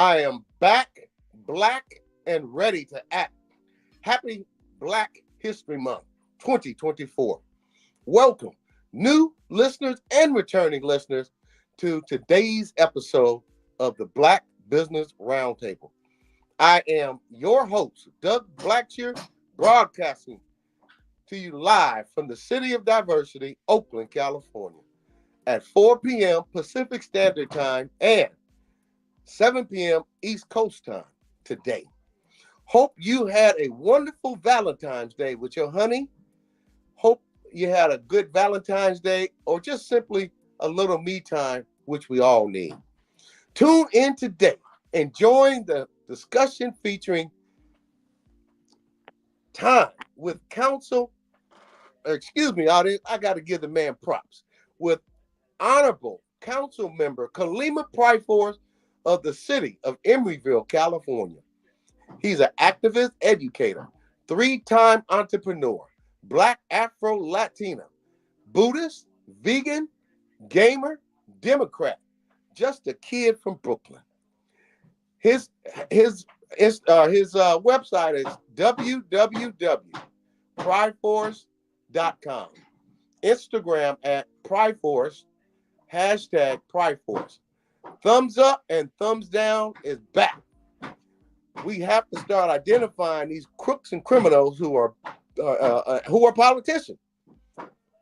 I am back, black, and ready to act. Happy Black History Month 2024. Welcome, new listeners and returning listeners, to today's episode of the Black Business Roundtable. I am your host, Doug Blacksher, broadcasting to you live from the city of Diversity, Oakland, California, at 4 p.m. Pacific Standard Time and 7 p.m. East Coast time today. Hope you had a wonderful Valentine's Day with your honey. Hope you had a good Valentine's Day or just simply a little me time, which we all need. Tune in today and join the discussion featuring time with audience, I got to give the man props, with Honorable Council Member Kalimah Priforce of the city of Emeryville, California. He's an activist, educator, three-time entrepreneur, Black Afro-Latina, Buddhist, vegan, gamer, Democrat, just a kid from Brooklyn. His website is www.priforce.com. Instagram at Priforce, hashtag Priforce. Thumbs up and thumbs down is back. We have to start identifying these crooks and criminals who are politicians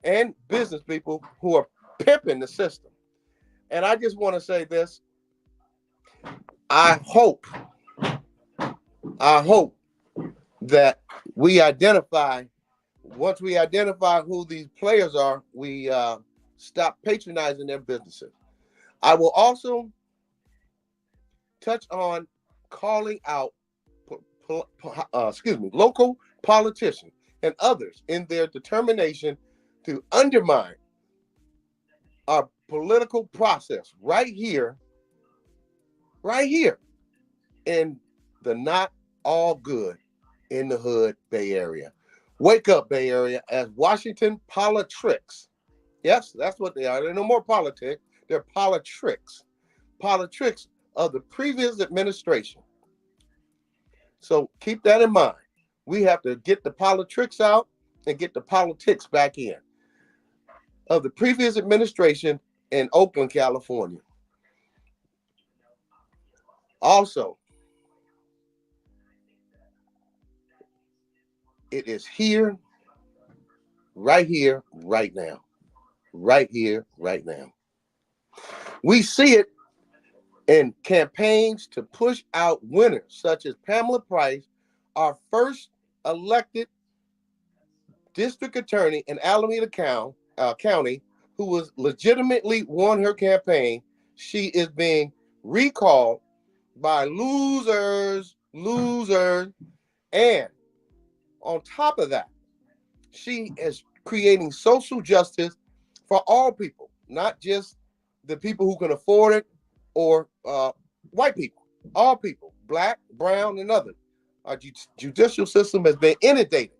and business people who are pimping the system. And I just want to say this. I hope that once we identify who these players are, we stop patronizing their businesses. I will also touch on calling out local politicians and others in their determination to undermine our political process right here in the not all good in the hood Bay Area. Wake up, Bay Area, as Washington politricks. Yes, that's what they are. They're no more politics. They're politricks. Politricks of the previous administration. So keep that in mind. We have to get the politricks out and get the politics back in of the previous administration in Oakland, California. Also, it is here, right now. Right here, right now. We see it in campaigns to push out winners such as Pamela Price, our first elected district attorney in Alameda County, who was legitimately won her campaign. She is being recalled by losers. And on top of that, she is creating social justice for all people, not just the people who can afford it or white people, all people, black, brown, and others. Our judicial system has been inundated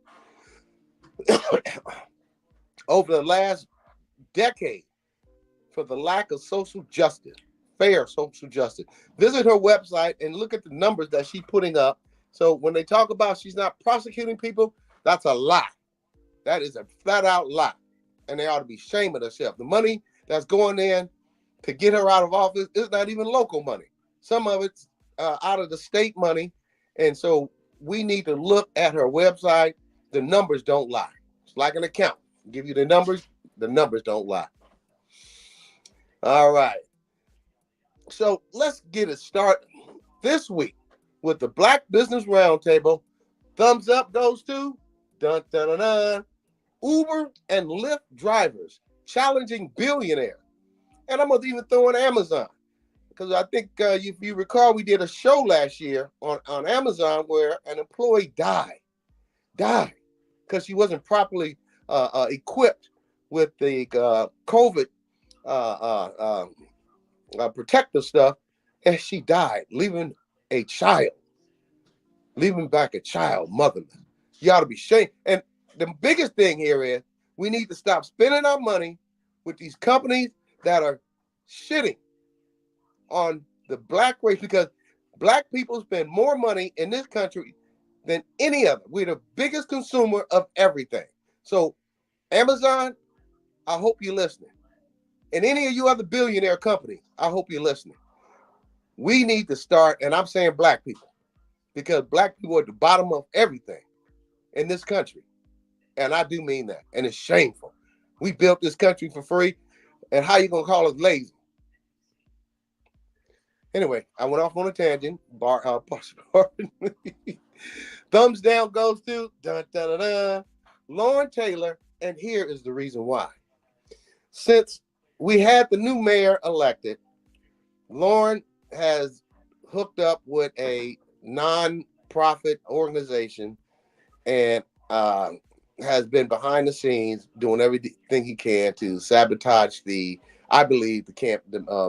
over the last decade for the lack of social justice, fair social justice. Visit her website and look at the numbers that she's putting up. So when they talk about she's not prosecuting people, that's a lie. That is a flat out lie. And they ought to be ashamed of themselves. The money that's going in to get her out of office is not even local money. Some of it's out of the state money. And so we need to look at her website. The numbers don't lie. It's like an account. Give you the numbers don't lie. All right. So let's get it started this week with the Black Business Roundtable. Thumbs up goes to dun, dun, dun, dun, Uber and Lyft drivers challenging billionaires. And I'm going to even throw in Amazon, because I think if you recall, we did a show last year on Amazon where an employee died because she wasn't properly equipped with the COVID protective stuff, and she died, leaving back a child motherless. You ought to be ashamed. And the biggest thing here is we need to stop spending our money with these companies that are shitting on the black race, because Black people spend more money in this country than any other. We're the biggest consumer of everything. So, Amazon, I hope you're listening. And any of you other billionaire companies, I hope you're listening. We need to start, and I'm saying Black people, because Black people are at the bottom of everything in this country. And I do mean that. And it's shameful. We built this country for free. And how you going to call us lazy? Anyway, I went off on a tangent. Thumbs down goes to Lauren Taylor. And here is the reason why. Since we had the new mayor elected, Lauren has hooked up with a non-profit organization and has been behind the scenes doing everything he can to sabotage the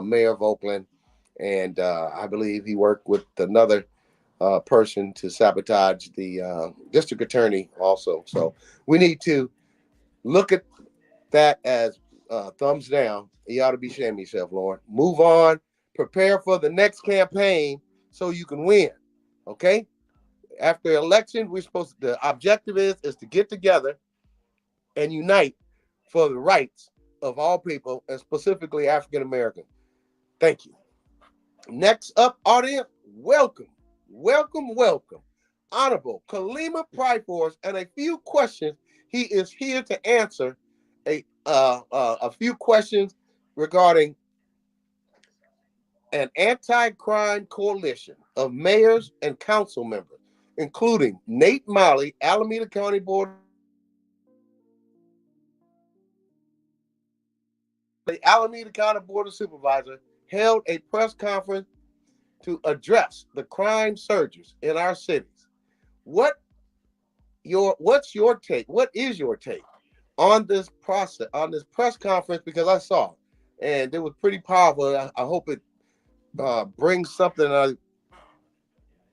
mayor of Oakland. And I believe he worked with another person to sabotage the district attorney also. So we need to look at that as thumbs down. You ought to be ashamed of yourself, Lauren. Move on. Prepare for the next campaign so you can win. Okay? After election, the objective is to get together and unite for the rights of all people, and specifically African Americans. Thank you. Next up, audience, welcome. Honorable Kalimah Priforce, and a few questions. He is here to answer a few questions regarding an anti-crime coalition of mayors and council members, including Nate Molly, Alameda County Board. The Alameda County Board of Supervisors held a press conference to address the crime surges in our cities. What's your take? What is your take on this process, on this press conference? Because I saw it, and it was pretty powerful. I hope it brings something.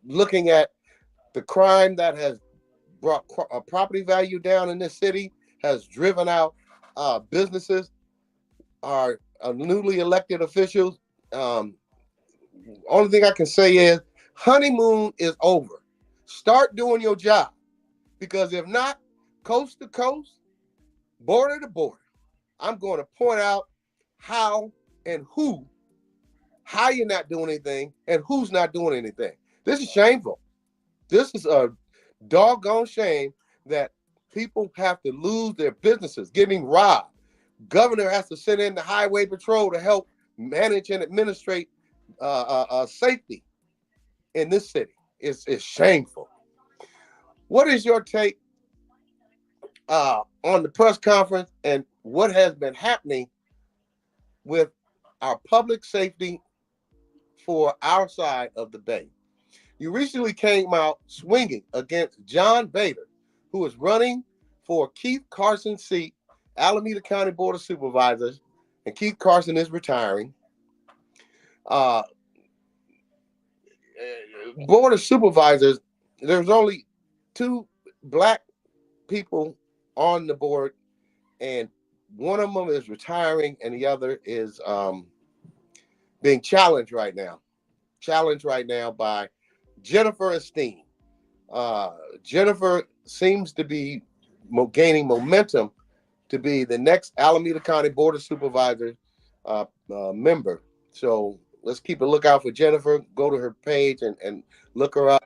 Looking at the crime that has brought property value down in this city, has driven out businesses, our newly elected officials. Only thing I can say is honeymoon is over. Start doing your job, because if not, coast to coast, border to border, I'm going to point out how you're not doing anything and who's not doing anything. This is shameful. This is a doggone shame that people have to lose their businesses, getting robbed. Governor has to send in the highway patrol to help manage and administrate safety in this city. It's shameful. What is your take on the press conference and what has been happening with our public safety for our side of the bay? You recently came out swinging against John Bader, who is running for Keith Carson's seat, Alameda County Board of Supervisors, and Keith Carson is retiring. Board of Supervisors, there's only 2 Black people on the board, and one of them is retiring, and the other is being challenged right now by Jennifer Esteem. Jennifer seems to be gaining momentum to be the next Alameda County Board of Supervisors member. So let's keep a lookout for Jennifer. Go to her page and look her up.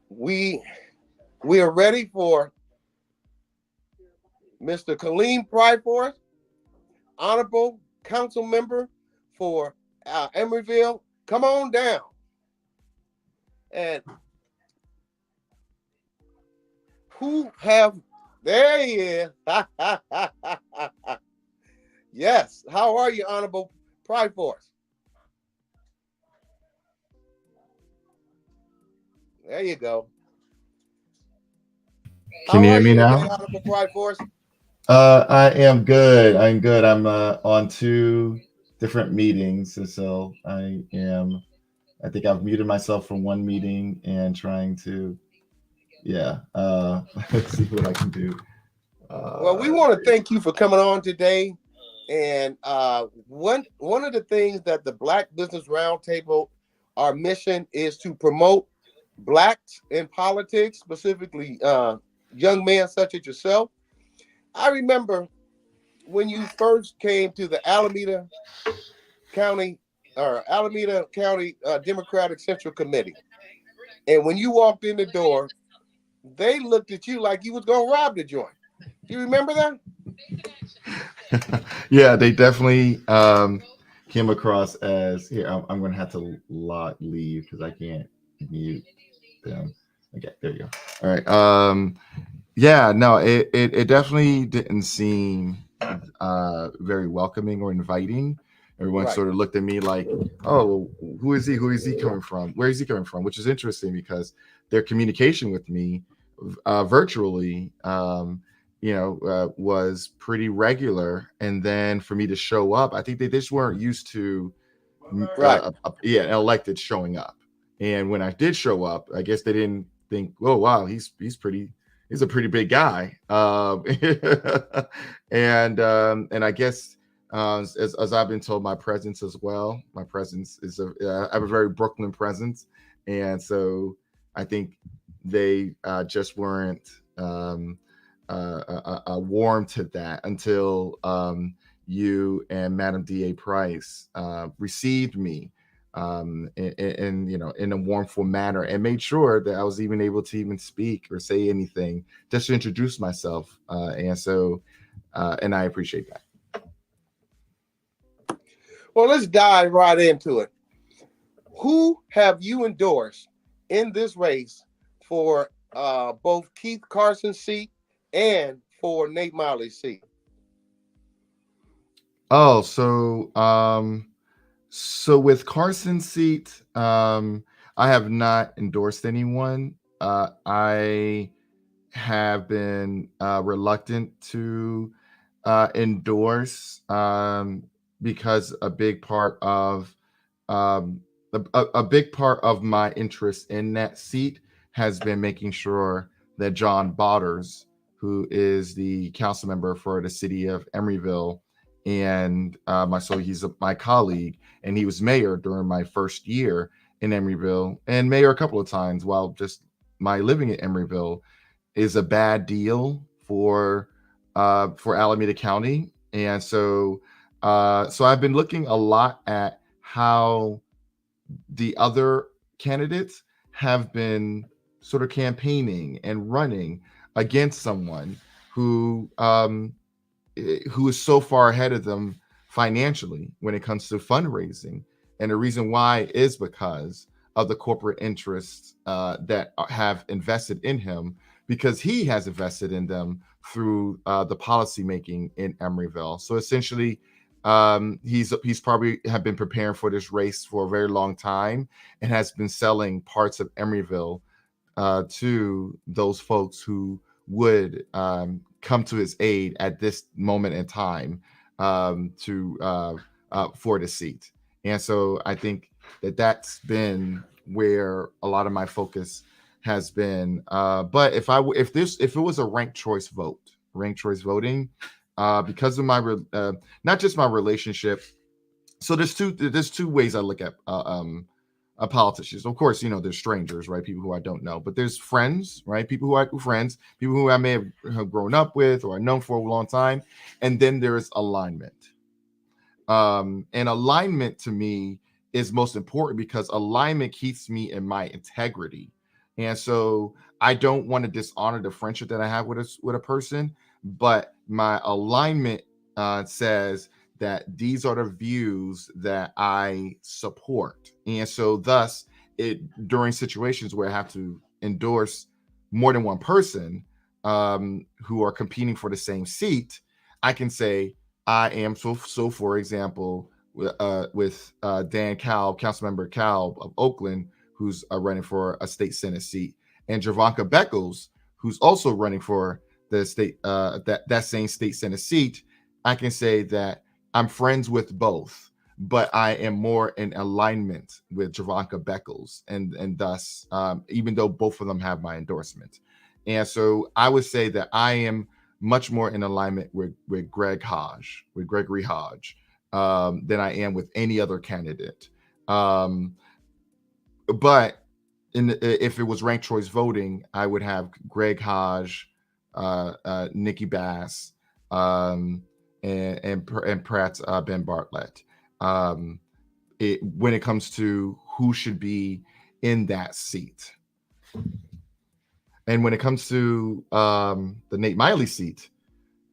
We are ready for Mr. Kalimah Priforce, honorable council member for Emeryville. Come on down. And there he is. Yes. How are you, honorable Priforce? There you go. Can you hear me now? Honorable Priforce? I am good. I'm good. I'm on 2 different meetings, so I think I've muted myself from one meeting and trying to, let's see what I can do. Well, we want to thank you for coming on today. And one of the things that the Black Business Roundtable Our mission is to promote Blacks in politics, specifically young men such as yourself. I remember when you first came to the County Alameda County Democratic Central Committee, and when you walked in the door, they looked at you like you was gonna rob the joint. Do you remember that? Yeah, they definitely came across as here. I'm going to have to leave because I can't mute them. Okay, there you go. All right. Yeah, no, it definitely didn't seem very welcoming or inviting. Everyone Right. sort of looked at me like, "Oh, who is he? Who is he coming from? Where is he coming from?" Which is interesting because their communication with me virtually, was pretty regular. And then for me to show up, I think they just weren't used to, Right. an elected showing up. And when I did show up, I guess they didn't think, "Oh, wow, he's a pretty big guy." And I guess as I've been told, my presence as well. My presence is I have a very Brooklyn presence, and so I think they just weren't warm to that until you and Madam D.A. Price received me in a warmful manner and made sure that I was even able to even speak or say anything just to introduce myself. And I appreciate that. Well, let's dive right into it. Who have you endorsed in this race for both Keith Carson's seat and for Nate Miley's seat? Oh, so with Carson's seat, I have not endorsed anyone. I have been reluctant to endorse because a big part of my interest in that seat has been making sure that John Botters, who is the council member for the city of Emeryville, and he's my colleague, and he was mayor during my first year in Emeryville, and mayor a couple of times while just my living in Emeryville, is a bad deal for Alameda County. And so I've been looking a lot at how the other candidates have been sort of campaigning and running against someone who is so far ahead of them financially when it comes to fundraising. And the reason why is because of the corporate interests that have invested in him, because he has invested in them through the policy making in Emeryville. So essentially, he's probably have been preparing for this race for a very long time and has been selling parts of Emeryville to those folks who would come to his aid at this moment in time for the seat. And so I think that's been where a lot of my focus has been. But if it was a ranked choice voting, because of my not just my relationship. So there's two ways I look at politicians. Of course, there's strangers, right? People who I don't know, but there's friends, right? People who I may have grown up with or known for a long time. And then there's alignment. And alignment to me is most important because alignment keeps me in my integrity. And so I don't want to dishonor the friendship that I have with a person, but my alignment says that these are the views that I support. And so thus during situations where I have to endorse more than one person who are competing for the same seat, I can say I am so for example, with Dan Cowell, Councilmember Cowell of Oakland, who's running for a state Senate seat, and Javanka Beckles, who's also running for the state that same state Senate seat. I can say that I'm friends with both, but I am more in alignment with Javanka Beckles, and thus, even though both of them have my endorsement. And so I would say that I am much more in alignment with Gregory Hodge, than I am with any other candidate. but if it was ranked choice voting, I would have Greg Hodge, Nikki Bass, and perhaps Ben Bartlett. When it comes to who should be in that seat, and when it comes to the Nate Miley seat,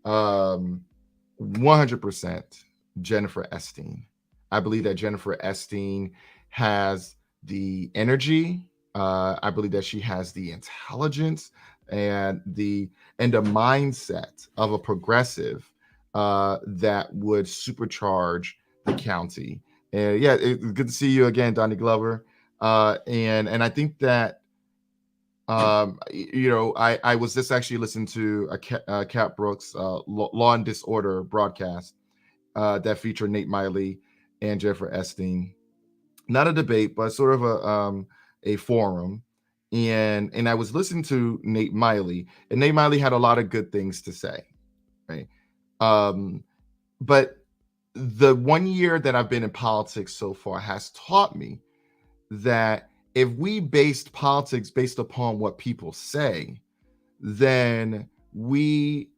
100% Jennifer Epstein. I believe that Jennifer Epstein has the energy. I believe that she has the intelligence and the mindset of a progressive that would supercharge the county. And yeah, it's good to see you again, Donnie Glover. And I think that I was just actually listening to a Cat Brooks Law and Disorder broadcast that featured Nate Miley and Jennifer Epstein. Not a debate, but sort of a forum. And I was listening to Nate Miley, and Nate Miley had a lot of good things to say, right? But the 1 year that I've been in politics so far has taught me that if we based politics based upon what people say, then we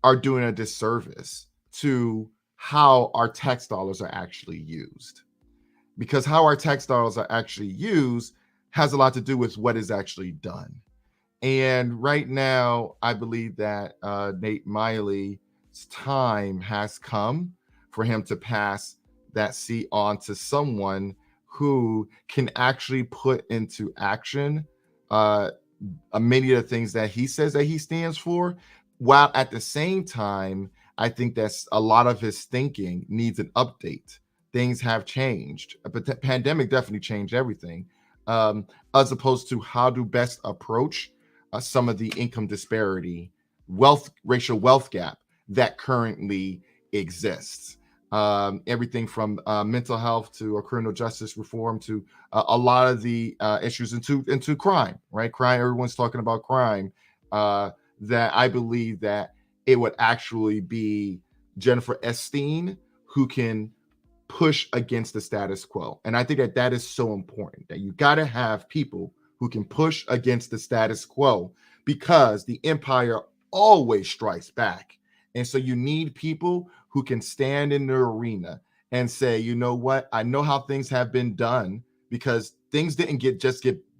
are doing a disservice to how our tax dollars are actually used. Because how our tax dollars are actually used has a lot to do with what is actually done. And right now, I believe that Nate Miley's time has come for him to pass that seat on to someone who can actually put into action many of the things that he says that he stands for, while at the same time, I think that's a lot of his thinking needs an update. Things have changed, but the pandemic definitely changed everything, as opposed to how to best approach some of the income disparity, racial wealth gap that currently exists. Everything from mental health to criminal justice reform to a lot of the issues into crime, right? Crime, everyone's talking about crime. That I believe that it would actually be Jennifer Epstein who can push against the status quo. And I think that that is so important, that you got to have people who can push against the status quo, because the empire always strikes back. And so you need people who can stand in the arena and say, you know what, I know how things have been done, because things didn't get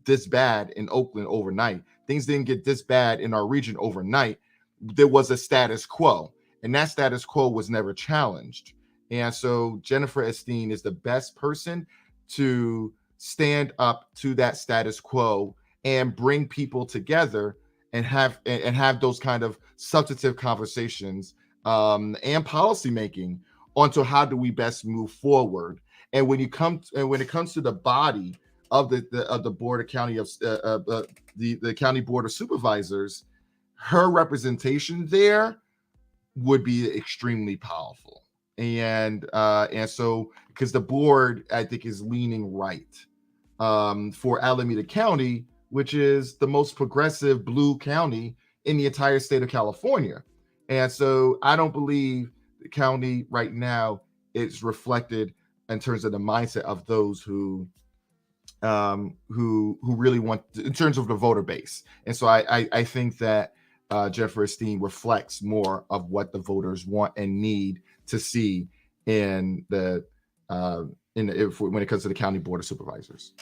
this bad in Oakland overnight. Things didn't get this bad in our region overnight. There was a status quo, and that status quo was never challenged. And so Jennifer Epstein is the best person to stand up to that status quo and bring people together and have those kind of substantive conversations and policy making onto how do we best move forward. And when it comes to the body of the board of county of the county board of supervisors, her representation there would be extremely powerful. And so, because the board, I think, is leaning right for Alameda County, which is the most progressive blue county in the entire state of California. And so I don't believe the county right now is reflected in terms of the mindset of those who really want, in terms of the voter base. And so I think that Jennifer Epstein reflects more of what the voters want and need to see in the when it comes to the county board of supervisors.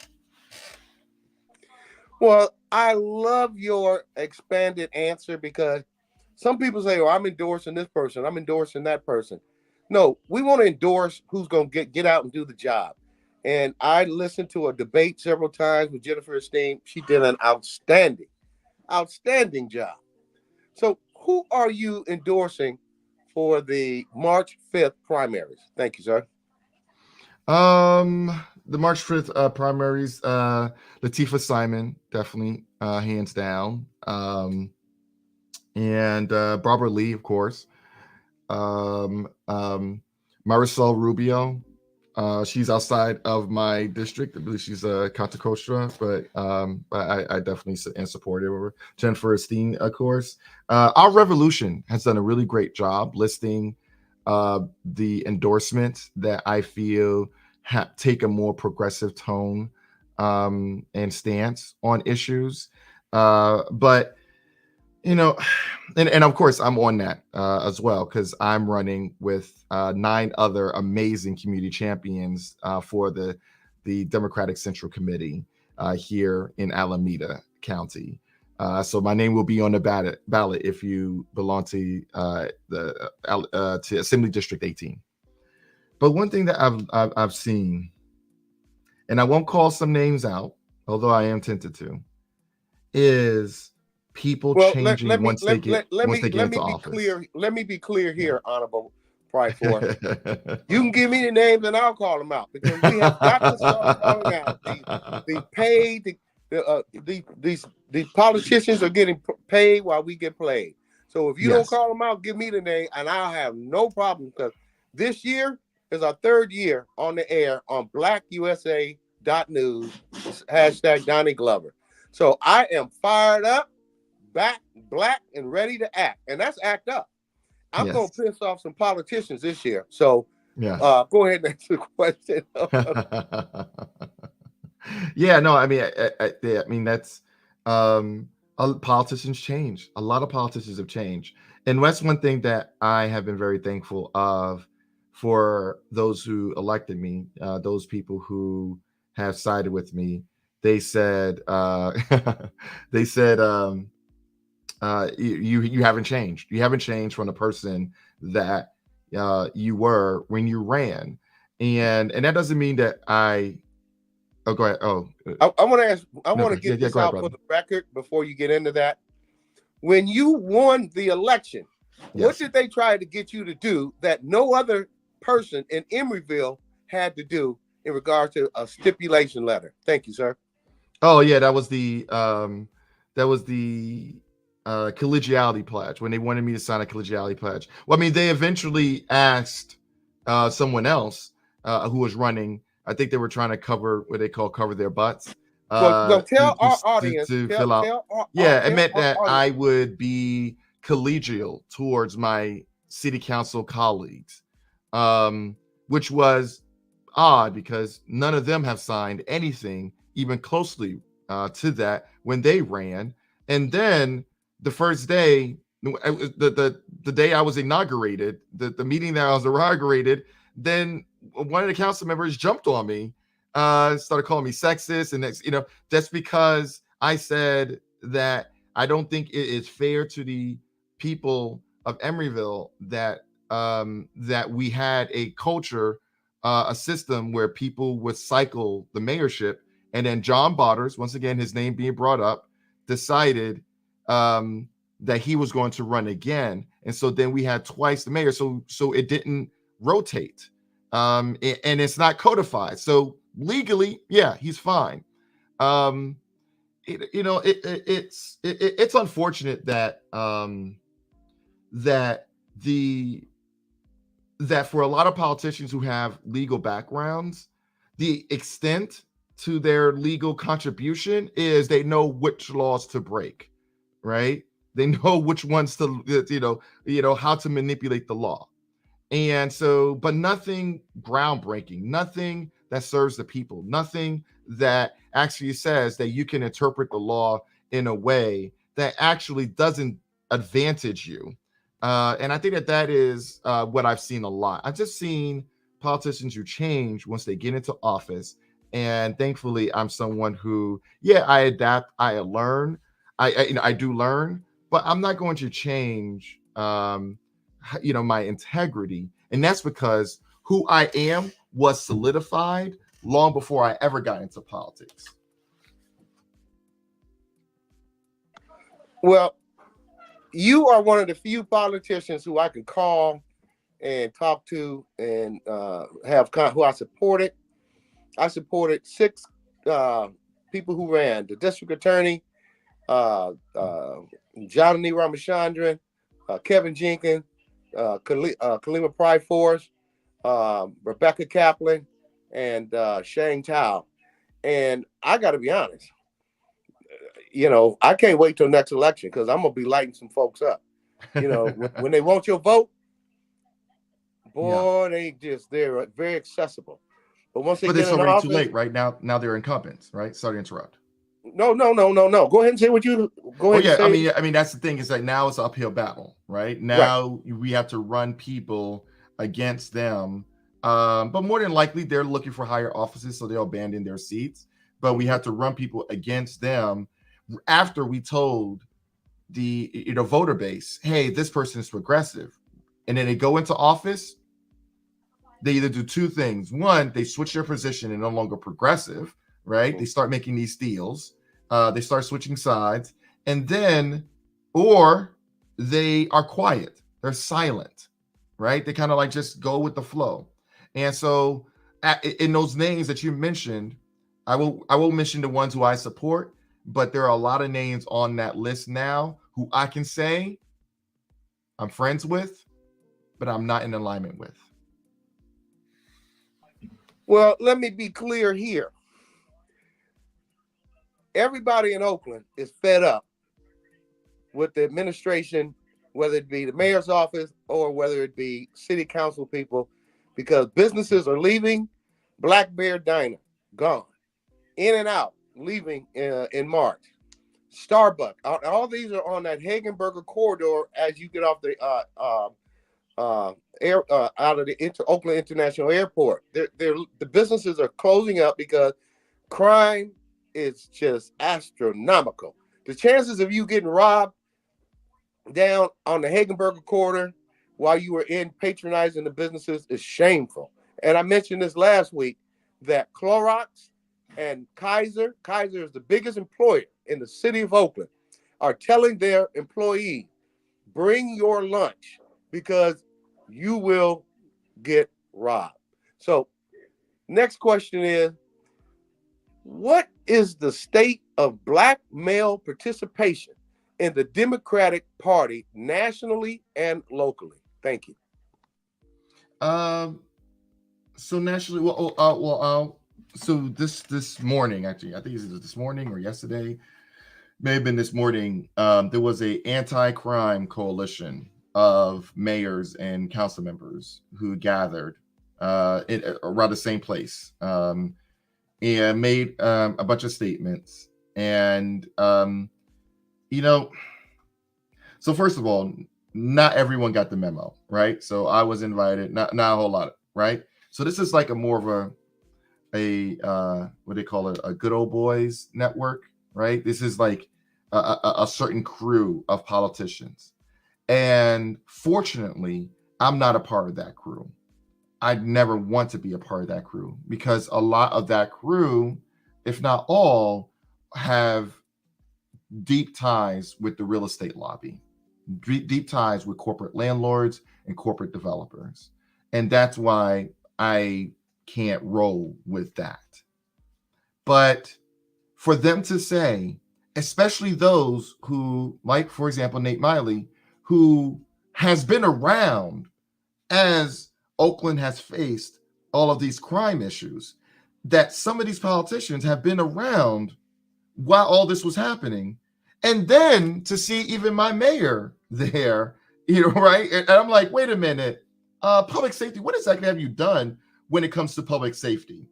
Well, I love your expanded answer, because some people say, "Oh, I'm endorsing this person, I'm endorsing that person." No, we want to endorse who's going to get out and do the job. And I listened to a debate several times with Jennifer Epstein. She did an outstanding job. So, who are you endorsing for the March 5th primaries? Thank you, sir. The March 5th primaries, Latifah Simon, definitely, hands down. And Barbara Lee, of course. Marisol Rubio. She's outside of my district. I believe she's Contra Costa, but I definitely am supportive of her. Jennifer Epstein, of course. Our Revolution has done a really great job listing the endorsements that I feel take a more progressive tone and stance on issues. But and of course I'm on that as well, because I'm running with 9 other amazing community champions for the Democratic Central Committee here in Alameda County. So my name will be on the ballot if you belong to to Assembly District 18. But one thing that I've seen, and I won't call some names out, although I am tempted to, is people changing once they get into office. Let me be clear here, Honorable Priforce. You can give me the names and I'll call them out, because we have got to start calling out the paid. These politicians are getting paid while we get played. So if you don't call them out, give me the name and I'll have no problem, because this year is our 3rd year on the air on blackusa.news, #Donnie Glover. So I am fired up, back, black, and ready to act. And that's act up. I'm going to piss off some politicians this year. So go ahead and answer the question. No, I mean, that's politicians change. A lot of politicians have changed. And that's one thing that I have been very thankful of for those who elected me, those people who have sided with me. They said, you haven't changed. You haven't changed from the person that you were when you ran. And that doesn't mean that I go ahead. I want to get this out for the record before you get into that. When you won the election, what did they try to get you to do that no other person in Emeryville had to do in regard to a stipulation letter? Thank you, sir. Oh yeah, that was the collegiality pledge, when they wanted me to sign a collegiality pledge. Well, I mean, they eventually asked someone else who was running. I think they were trying to cover what they call cover their butts. Well, tell our audience to fill out. It meant that I would be collegial towards my city council colleagues, which was odd because none of them have signed anything even closely to that when they ran. And then the first day, the day I was inaugurated, the meeting that I was inaugurated, then one of the council members jumped on me, started calling me sexist, and that's because I said that I don't think it is fair to the people of Emeryville that that we had a culture, a system where people would cycle the mayorship, and then John Botters, once again his name being brought up, decided that he was going to run again, and so then we had twice the mayor, so it didn't rotate, and it's not codified, so legally, he's fine. It's unfortunate that that for a lot of politicians who have legal backgrounds, the extent to their legal contribution is they know which laws to break, right? They know which ones to, how to manipulate the law. And so, but nothing groundbreaking, nothing that serves the people, nothing that actually says that you can interpret the law in a way that actually doesn't advantage you. And I think that is what I've seen a lot. I've just seen politicians who change once they get into office. And thankfully, I'm someone who, I adapt, I learn, I do learn, but I'm not going to change, my integrity. And that's because who I am was solidified long before I ever got into politics. Well, you are one of the few politicians who I can call and talk to and who I supported. I supported 6 people who ran: the district attorney, Johnny Ramachandran, Kevin Jenkins, Kalimah Priforce, Rebecca Kaplan, and Shane Tao. And I got to be honest, I can't wait till next election because I'm going to be lighting some folks up. When they want your vote, boy, they're very accessible. But once they But get it's in already too office, late, right? Now they're incumbents, right? Sorry to interrupt. no. Go ahead and say what you go Oh ahead and yeah, I say. mean, I mean that's the thing is that now it's an uphill battle, right? Right. Now we have to run people against them, but more than likely they're looking for higher offices, so they'll abandon their seats. But we have to run people against them after we told the voter base, hey, this person is progressive, and then they go into office. They either do two things: one, they switch their position and no longer progressive, right? They start making these deals. They start switching sides, and then, or they are quiet. They're silent, right? They kind of like just go with the flow. And so, in those names that you mentioned, I will mention the ones who I support, but there are a lot of names on that list now who I can say I'm friends with, but I'm not in alignment with. Well, let me be clear here. Everybody in Oakland is fed up with the administration, whether it be the mayor's office or whether it be city council people, because businesses are leaving. Black Bear Diner, gone. In and Out, leaving in March. Starbucks, all these are on that Hagenberger corridor as you get off the out of the Oakland International Airport. The businesses are closing up because crime is just astronomical. The chances of you getting robbed down on the Hagenberger corridor while you were in patronizing the businesses is shameful. And I mentioned this last week that Clorox and Kaiser is the biggest employer in the city of Oakland, are telling their employees, bring your lunch because you will get robbed. So next question is, what is the state of Black male participation in the Democratic Party nationally and locally? Thank you. So nationally, so this morning, actually, I think it was this morning or yesterday, may have been this morning. There was a anti-crime coalition of mayors and council members who gathered around the same place and made a bunch of statements. And so first of all, not everyone got the memo, right? So I was invited, not a whole lot, right? So this is like a more of a what they call it, a good old boys network, right? This is like a certain crew of politicians. And fortunately, I'm not a part of that crew. I'd never want to be a part of that crew because a lot of that crew, if not all, have deep ties with the real estate lobby, deep ties with corporate landlords and corporate developers. And that's why I can't roll with that. But for them to say, especially those who, like, for example, Nate Miley, who has been around as Oakland has faced all of these crime issues, that some of these politicians have been around while all this was happening. And then to see even my mayor there, right? And I'm like, wait a minute, public safety, what exactly have you done when it comes to public safety?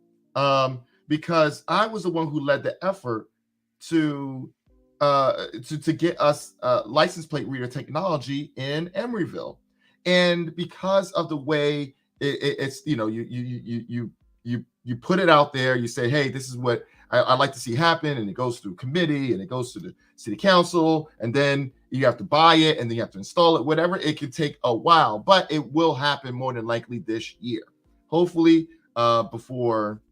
Because I was the one who led the effort to get us license plate reader technology in Emeryville, and because of the way it's you put it out there, you say, hey, this is what I'd like to see happen, and it goes through committee and it goes to the city council, and then you have to buy it and then you have to install it, whatever. It can take a while, but it will happen more than likely this year, hopefully before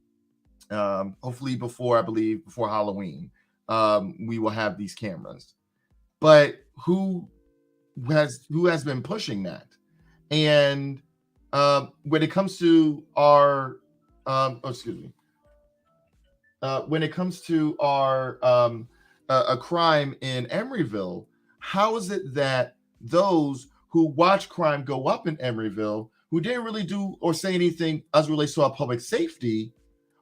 I believe before Halloween, we will have these cameras. But who has been pushing that? And when it comes to our when it comes to our a crime in Emeryville, how is it that those who watch crime go up in Emeryville, who didn't really do or say anything as relates to our public safety,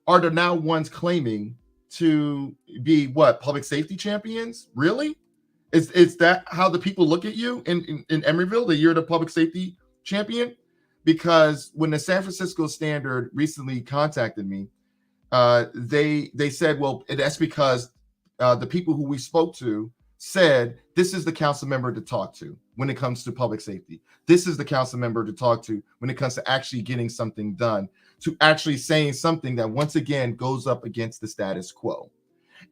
are the now ones claiming to be what, public safety champions? Really? Is that how the people look at you in Emeryville, that you're the public safety champion? because when the San Francisco Standard recently contacted me, they said, well, that's because the people who we spoke to said this is the council member to talk to when it comes to public safety. This is the council member to talk to when it comes to actually getting something done, to actually saying something that once again goes up against the status quo.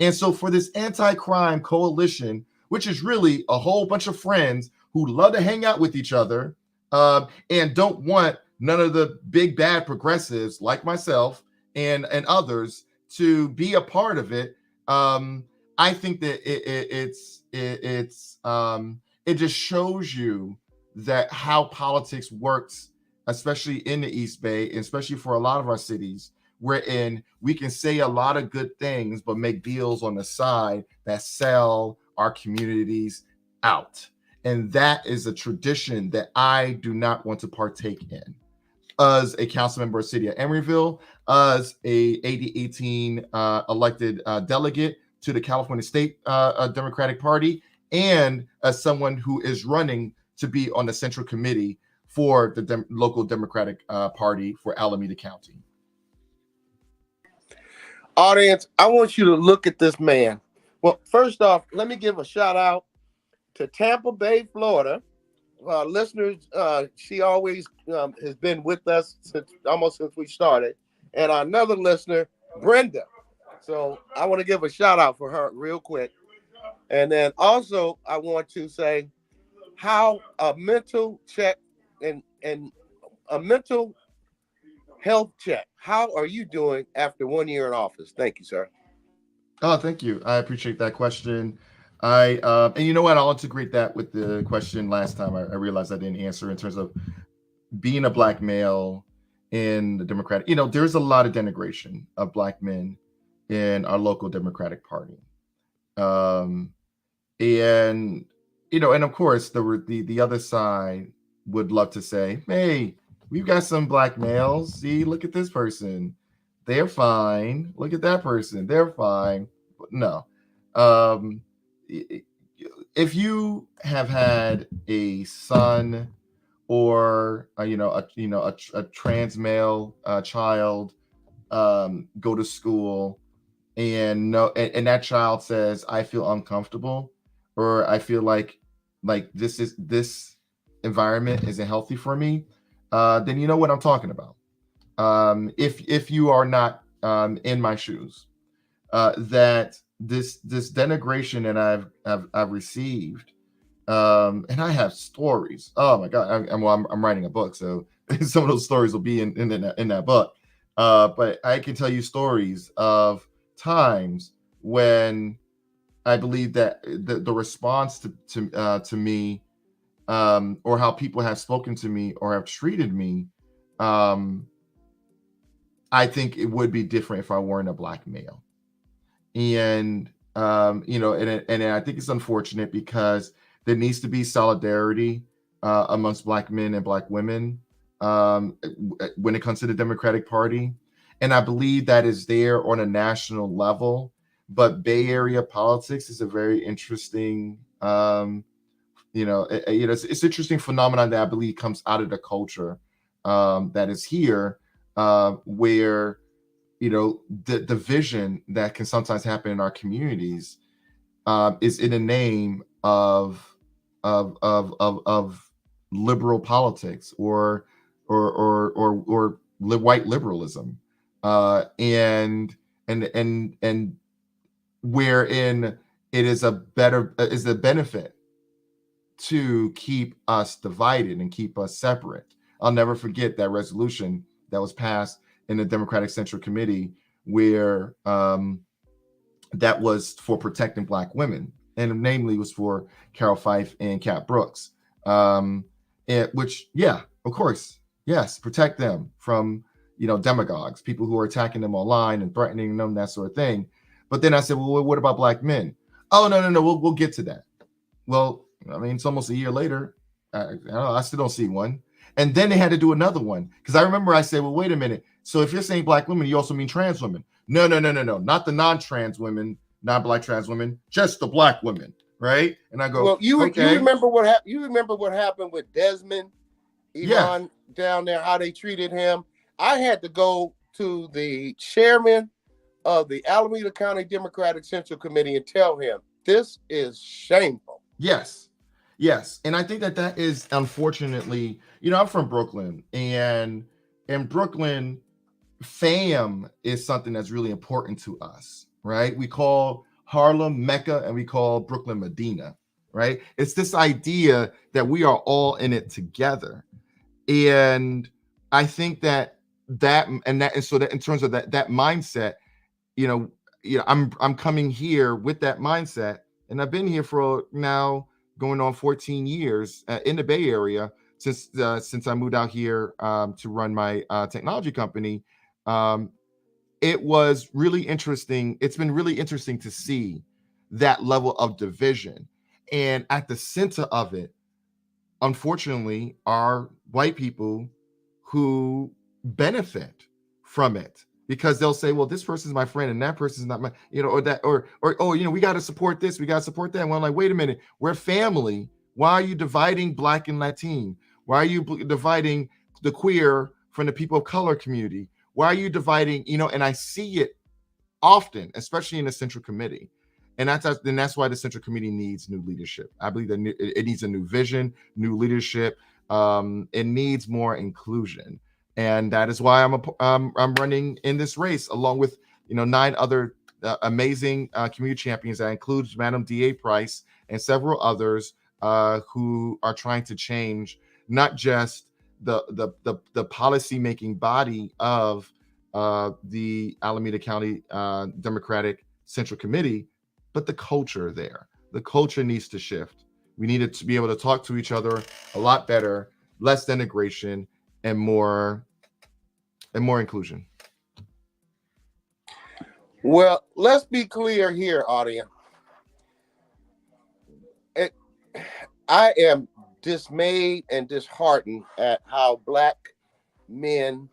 And so for this anti-crime coalition, which is really a whole bunch of friends who love to hang out with each other and don't want none of the big bad progressives like myself and others to be a part of it, I think that it just shows you that how politics works, especially in the East Bay, especially for a lot of our cities, wherein we can say a lot of good things, but make deals on the side that sell our communities out. And that is a tradition that I do not want to partake in. As a council member of the city of Emeryville, as a AD18 elected delegate to the California State Democratic Party, and as someone who is running to be on the Central Committee for the local Democratic Party for Alameda County. Audience, I want you to look at this man. Well, first off, let me give a shout out to Tampa Bay, Florida. Listeners, she always has been with us almost since we started. And another listener, Brenda. So I want to give a shout out for her real quick. And then also I want to say how a mental check and a mental health check. How are you doing after 1 year in office? Thank you, sir. Oh, thank you. I appreciate that question. And you know what? I'll integrate that with the question last time. I realized I didn't answer in terms of being a Black male in the Democratic. You know, there's a lot of denigration of Black men in our local Democratic Party. And you know, and of course, the other side would love to say, "Hey, we've got some Black males. See, look at this person. They're fine. Look at that person. They're fine." But no. If you have had a son or a trans male child go to school and that child says, "I feel uncomfortable," or "I feel like this environment isn't healthy for me," then you know what I'm talking about. If you are not in my shoes, that this denigration that I've received, and I have stories. Oh my God! I'm writing a book, so some of those stories will be in that book. But I can tell you stories of times when I believe that the response to me, or how people have spoken to me or have treated me, I think it would be different if I weren't a Black male. And and I think it's unfortunate because there needs to be solidarity amongst Black men and Black women when it comes to the Democratic Party, and I believe that is there on a national level. But Bay Area politics is a very interesting, it's interesting phenomenon that I believe comes out of the culture that is here, where the division that can sometimes happen in our communities is in the name of liberal politics or white liberalism, and wherein it is a benefit to keep us divided and keep us separate. I'll never forget that resolution that was passed in the Democratic Central Committee, where that was for protecting Black women, and namely was for Carol Fife and Cat Brooks, which, yeah, of course, yes, protect them from demagogues, people who are attacking them online and threatening them, that sort of thing. But then I said, well, what about Black men? Oh, no, we'll get to that. Well, I mean, it's almost a year later. I still don't see one. And then they had to do another one, because I remember I said, well, wait a minute. So if you're saying Black women, you also mean trans women? No, not the non-trans women, non-Black trans women, just the Black women, right? And I go, well, you okay. remember what happened? You remember what happened with Desmond Yeah. Iman down there, how they treated him. I had to go to the chairman of the Alameda County Democratic Central Committee and tell him this is shameful. Yes. Yes. And I think that that is unfortunately, I'm from Brooklyn, and in Brooklyn, fam is something that's really important to us, right? We call Harlem Mecca and we call Brooklyn Medina, right? It's this idea that we are all in it together. And I think and so that in terms of that mindset, you know, I'm coming here with that mindset, and I've been here for now going on 14 years in the Bay Area since I moved out here to run my technology company. Um, it was really interesting. It's been really interesting to see that level of division, and at the center of it, unfortunately, are white people who benefit from it, because they'll say, well, this person's my friend and that person's not my, or that, or oh, we got to support this, we got to support that. And I'm like, wait a minute, we're family. Why are you dividing Black and Latin? Why are you dividing the queer from the people of color community? Why are you dividing, and I see it often, especially in the Central Committee. And that's why the Central Committee needs new leadership. I believe that it needs a new vision, new leadership. It needs more inclusion, and that is why I'm running in this race along with 9 other amazing community champions. That includes Madam D.A. Price and several others who are trying to change not just the policy making body of the Alameda County Democratic Central Committee, but the culture there. The culture needs to shift. We need to be able to talk to each other a lot better, less denigration, and more inclusion. Well, let's be clear here, audience. I am dismayed and disheartened at how Black men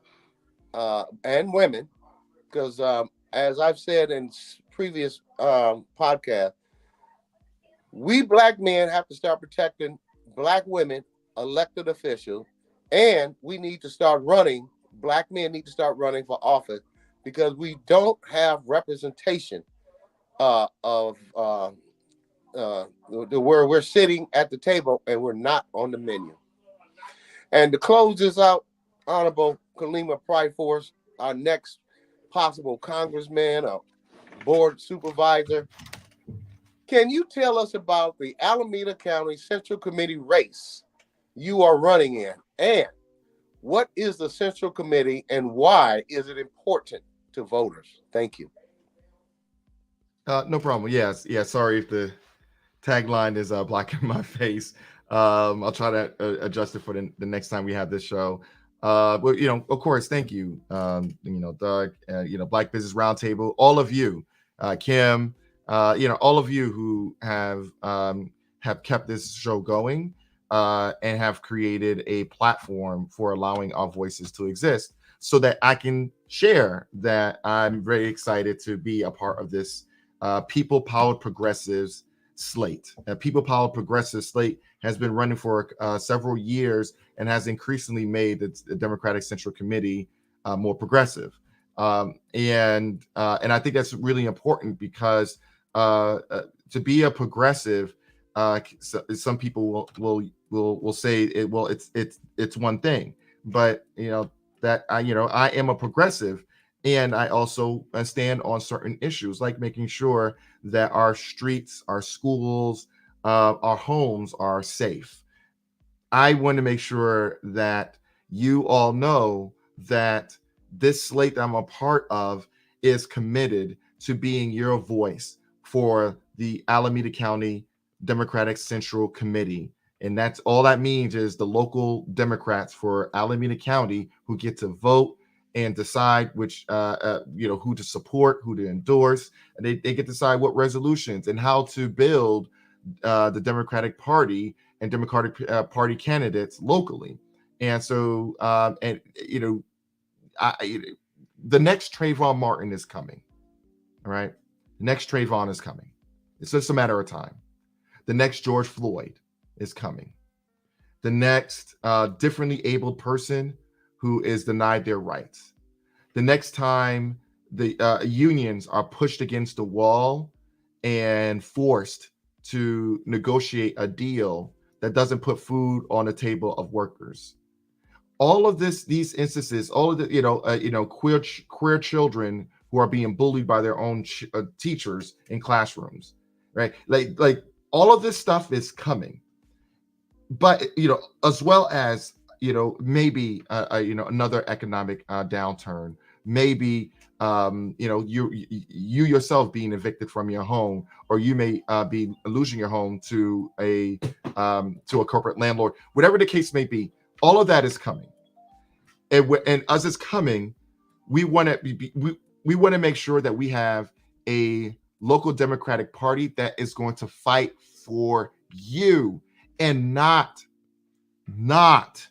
and women, because as I've said in previous podcasts, we Black men have to start protecting Black women, elected officials, and we need to start running. Black men need to start running for office because we don't have representation of where we're sitting at the table and we're not on the menu. And to close this out, Honorable Kalimah Priforce, our next possible congressman or board supervisor, can you tell us about the Alameda County Central Committee race you are running in? And what is the Central Committee and why is it important to voters? Thank you. No problem. Yes. Yeah. Sorry if the tagline is blocking my face. I'll try to adjust it for the next time we have this show. But of course, thank you. Doug, Black Business Roundtable, all of you, Kim, all of you who have kept this show going and have created a platform for allowing our voices to exist, so that I can share that I'm very excited to be a part of this people powered progressives slate. People Power Progressive Slate has been running for several years and has increasingly made the Democratic Central Committee more progressive. And I think that's really important because to be a progressive, some people will say it's one thing, but that I am a progressive. And I also stand on certain issues, like making sure that our streets, our schools, our homes are safe. I want to make sure that you all know that this slate that I'm a part of is committed to being your voice for the Alameda County Democratic Central Committee. And that's all that means, is the local Democrats for Alameda County who get to vote and decide which who to support, who to endorse, and they get to decide what resolutions and how to build the Democratic Party and Democratic Party candidates locally. And so the next Trayvon Martin is coming. All right, the next Trayvon is coming. It's just a matter of time. The next George Floyd is coming. the next differently abled person who is denied their rights, the next time the unions are pushed against the wall and forced to negotiate a deal that doesn't put food on the table of workers. All of these instances, all of the queer children who are being bullied by their own teachers in classrooms, right? Like all of this stuff is coming, but as well as maybe another economic downturn, maybe you yourself being evicted from your home, or you may be losing your home to a corporate landlord, whatever the case may be. All of that is coming, and as it's coming, we want to make sure that we have a local Democratic Party that is going to fight for you, and not a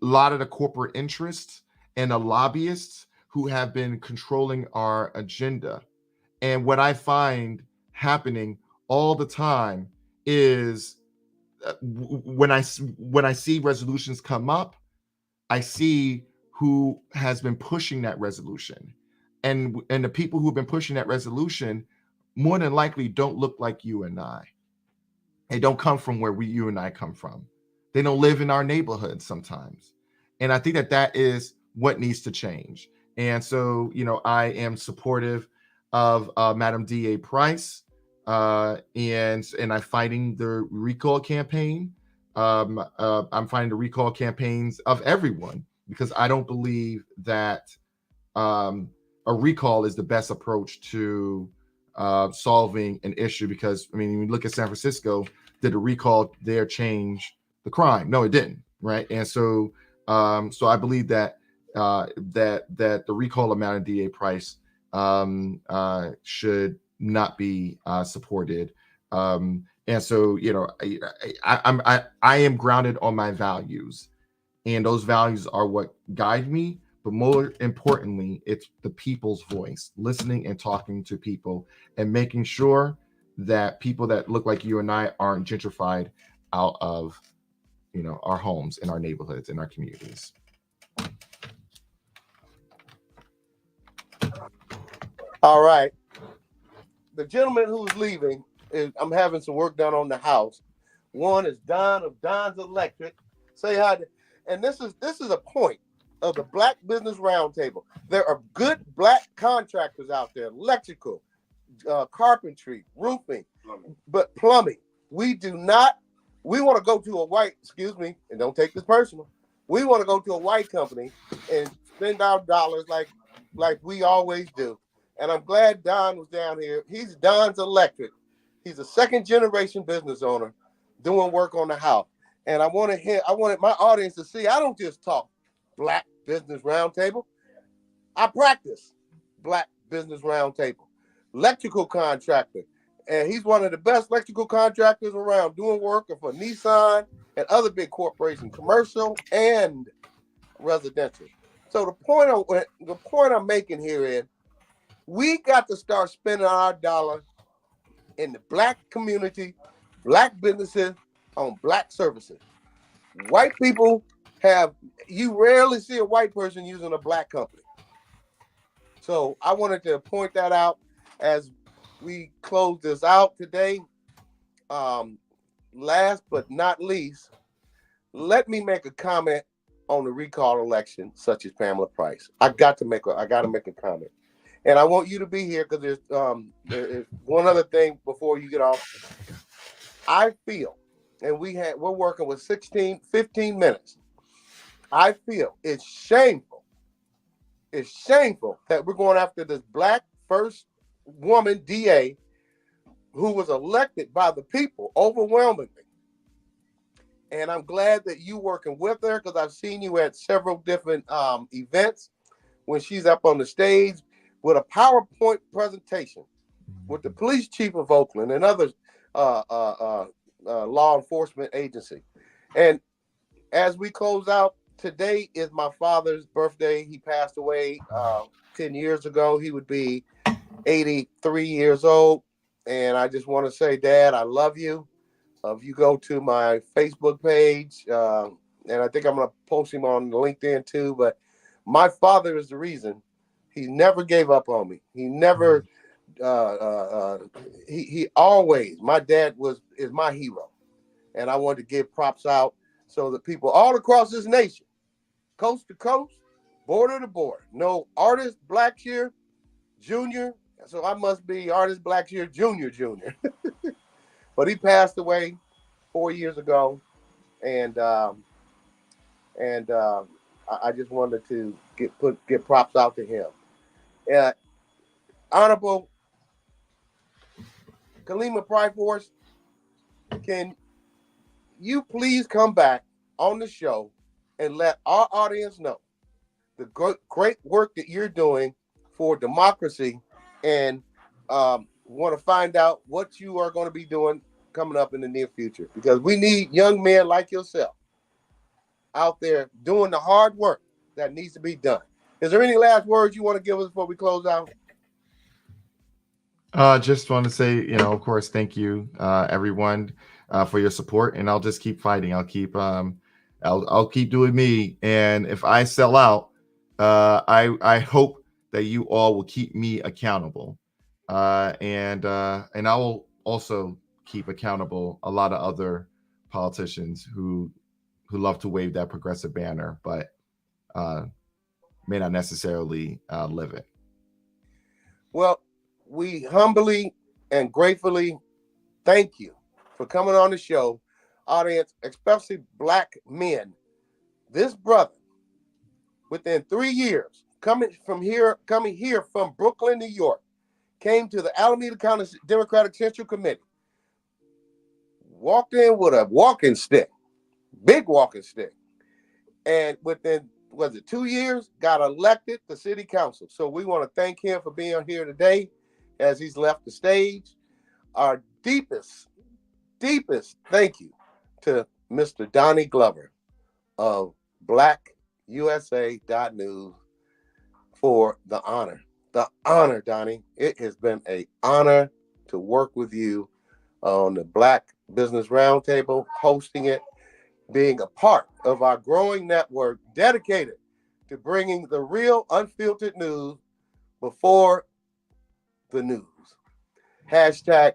lot of the corporate interests and the lobbyists who have been controlling our agenda. And what I find happening all the time is when I see resolutions come up, I see who has been pushing that resolution, and the people who have been pushing that resolution more than likely don't look like you and I. They don't come from where you and I come from. They don't live in our neighborhood sometimes. And I think that is what needs to change. And so, I am supportive of Madam D.A. Price, and I'm fighting the recall campaign. I'm fighting the recall campaigns of everyone, because I don't believe that a recall is the best approach to solving an issue. Because when you look at San Francisco, did a recall there change the crime? No, it didn't, right? And so I believe that the recall of Madam D.A. Price should not be supported. And so, I am grounded on my values, and those values are what guide me. But more importantly, it's the people's voice, listening and talking to people, and making sure that people that look like you and I aren't gentrified out of, our homes, in our neighborhoods, in our communities. All right. The gentleman who's leaving, I'm having some work done on the house. One is Don of Don's Electric. Say hi. And this is a point of the Black Business Roundtable. There are good Black contractors out there, electrical, carpentry, roofing, but plumbing. We want to go to a white, excuse me, and don't take this personal. We want to go to a white company and spend our dollars like we always do. And I'm glad Don was down here. He's Don's Electric. He's a second generation business owner doing work on the house. And I wanted my audience to see, I don't just talk Black Business Roundtable. I practice Black Business Roundtable. Electrical contractor. And he's one of the best electrical contractors around, doing work for Nissan and other big corporations, commercial and residential. So the point I'm making here is, we got to start spending our dollar in the Black community, Black businesses, on Black services. White people you rarely see a white person using a Black company. So I wanted to point that out as we close this out today. Last but not least, let me make a comment on the recall election, such as Pamela Price. I got to make a comment. And I want you to be here, because there's one other thing before you get off. I feel, and we're working with 15 minutes. I feel it's shameful. It's shameful that we're going after this Black first woman DA who was elected by the people overwhelmingly. And I'm glad that you working with her, because I've seen you at several different events when she's up on the stage with a PowerPoint presentation with the police chief of Oakland and other law enforcement agency. And as we close out, today is my father's birthday. He passed away 10 years ago. He would be 83 years old. And I just want to say, Dad, I love you. If you go to my Facebook page, and I think I'm going to post him on LinkedIn too, but my father is the reason. He never gave up on me. He never, he always, my dad is my hero. And I wanted to give props out so that people all across this nation, coast to coast, border to border, know Artist Blacksher Jr. So I must be Artist Blacksher Jr. But he passed away 4 years ago, and I just wanted to get props out to him. Honorable Kalimah Priforce, can you please come back on the show and let our audience know the great work that you're doing for democracy, and want to find out what you are going to be doing coming up in the near future, because we need young men like yourself out there doing the hard work that needs to be done. Is there any last words you want to give us before we close out? Just want to say, of course, thank you, everyone, for your support, and I'll just keep fighting. I'll keep doing me, and if I sell out, I hope that you all will keep me accountable, and I will also keep accountable a lot of other politicians who love to wave that progressive banner, but may not necessarily live it. Well, we humbly and gratefully thank you for coming on the show, audience, especially Black men. This brother, within 3 years, coming here from Brooklyn, New York, came to the Alameda County Democratic Central Committee, walked in with a walking stick, big walking stick, and within 2 years, got elected to city council. So we want to thank him for being here today as he's left the stage. Our deepest thank you to Mr. Doni Glover of BlackUSA.News for the honor. The honor, Doni. It has been an honor to work with you on the Black Business Roundtable, hosting it, being a part of our growing network dedicated to bringing the real unfiltered news before the news. Hashtag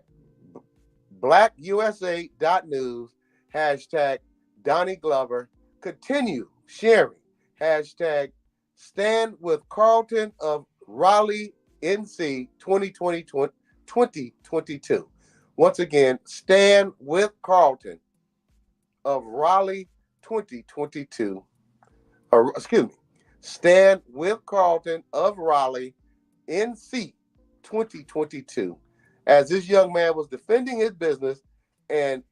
BlackUSA.News, hashtag Doni Glover. Continue sharing. Hashtag Stand with Carlton of Raleigh, NC 2022. Once again, Stand with Carlton of Raleigh 2022. Stand with Carlton of Raleigh, NC 2022. As this young man was defending his business, and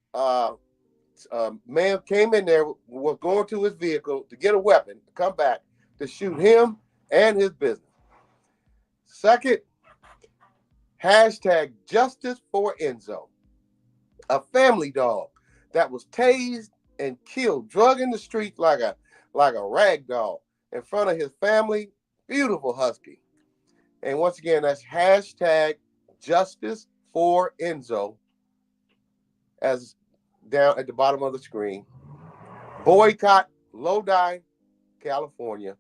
man came in there, was going to his vehicle to get a weapon, to come back to shoot him and his business. Second, hashtag Justice for Enzo, a family dog that was tased and killed, drug in the streets like a rag doll in front of his family. Beautiful Husky. And once again, that's hashtag Justice for Enzo, as down at the bottom of the screen. Boycott Lodi, California,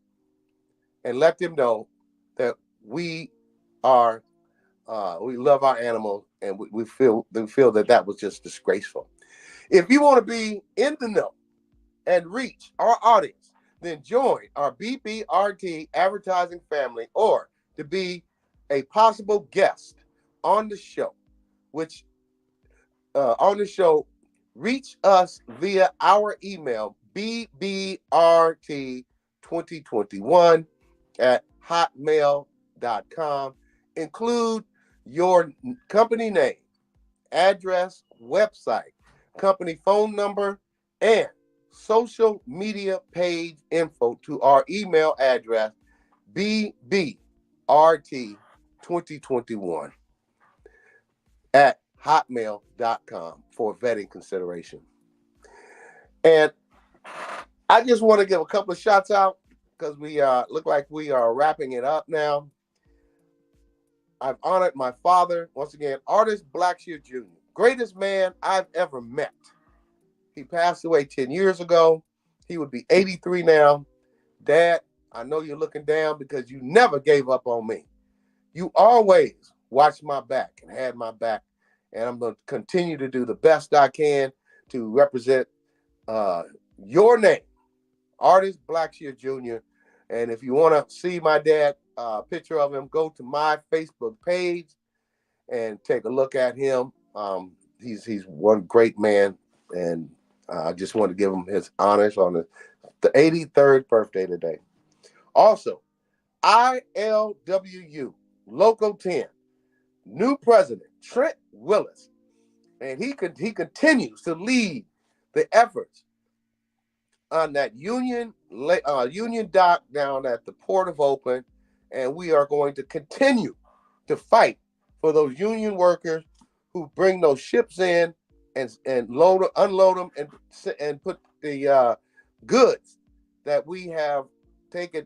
and let them know that we love our animals, and we feel that was just disgraceful. If you want to be in the know and reach our audience, then join our BBRT advertising family, or to be a possible guest on the show, reach us via our email, bbrt2021@hotmail.com. Include your company name, address, website, company phone number, and social media page info to our email address, bbrt2021@hotmail.com for vetting consideration. And I just want to give a couple of shots out, because we look like we are wrapping it up now. I've honored my father, once again, Artist Blacksher Jr., greatest man I've ever met. He passed away 10 years ago. He would be 83 now. Dad, I know you're looking down because you never gave up on me. You always watched my back and had my back. And I'm going to continue to do the best I can to represent your name, Artist Blacksher Jr. And if you want to see my dad, picture of him, go to my Facebook page and take a look at him. He's one great man, and I just want to give him his honors on the 83rd birthday today. Also, ILWU Local 10, new president Trent Willis, and he continues to lead the efforts on that union dock down at the Port of Oakland, and we are going to continue to fight for those union workers who bring those ships in and unload them and put the goods that we have taken.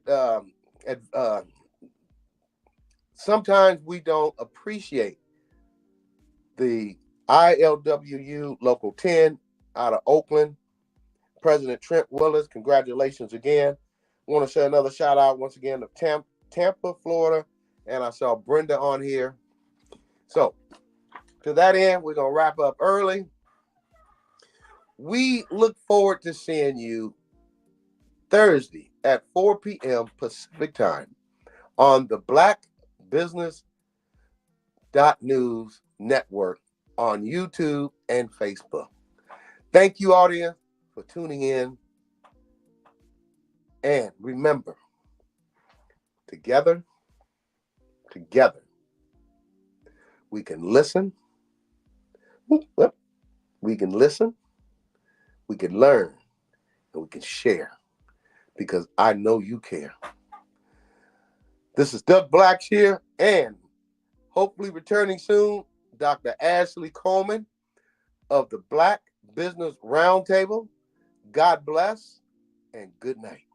Sometimes we don't appreciate the ILWU Local 10 out of Oakland. President Trent Willis, congratulations again. I want to say another shout out once again to Tampa, Florida, and I saw Brenda on here. So, to that end, we're going to wrap up early. We look forward to seeing you Thursday at 4 p.m. Pacific time on the Black Business News Network on YouTube and Facebook. Thank you, audience, for tuning in. And remember, together, we can listen. We can listen, we can learn, and we can share, because I know you care. This is Doug Blacksher, and hopefully returning soon, Dr. Ashley Coleman of the Black Business Roundtable. God bless, and good night.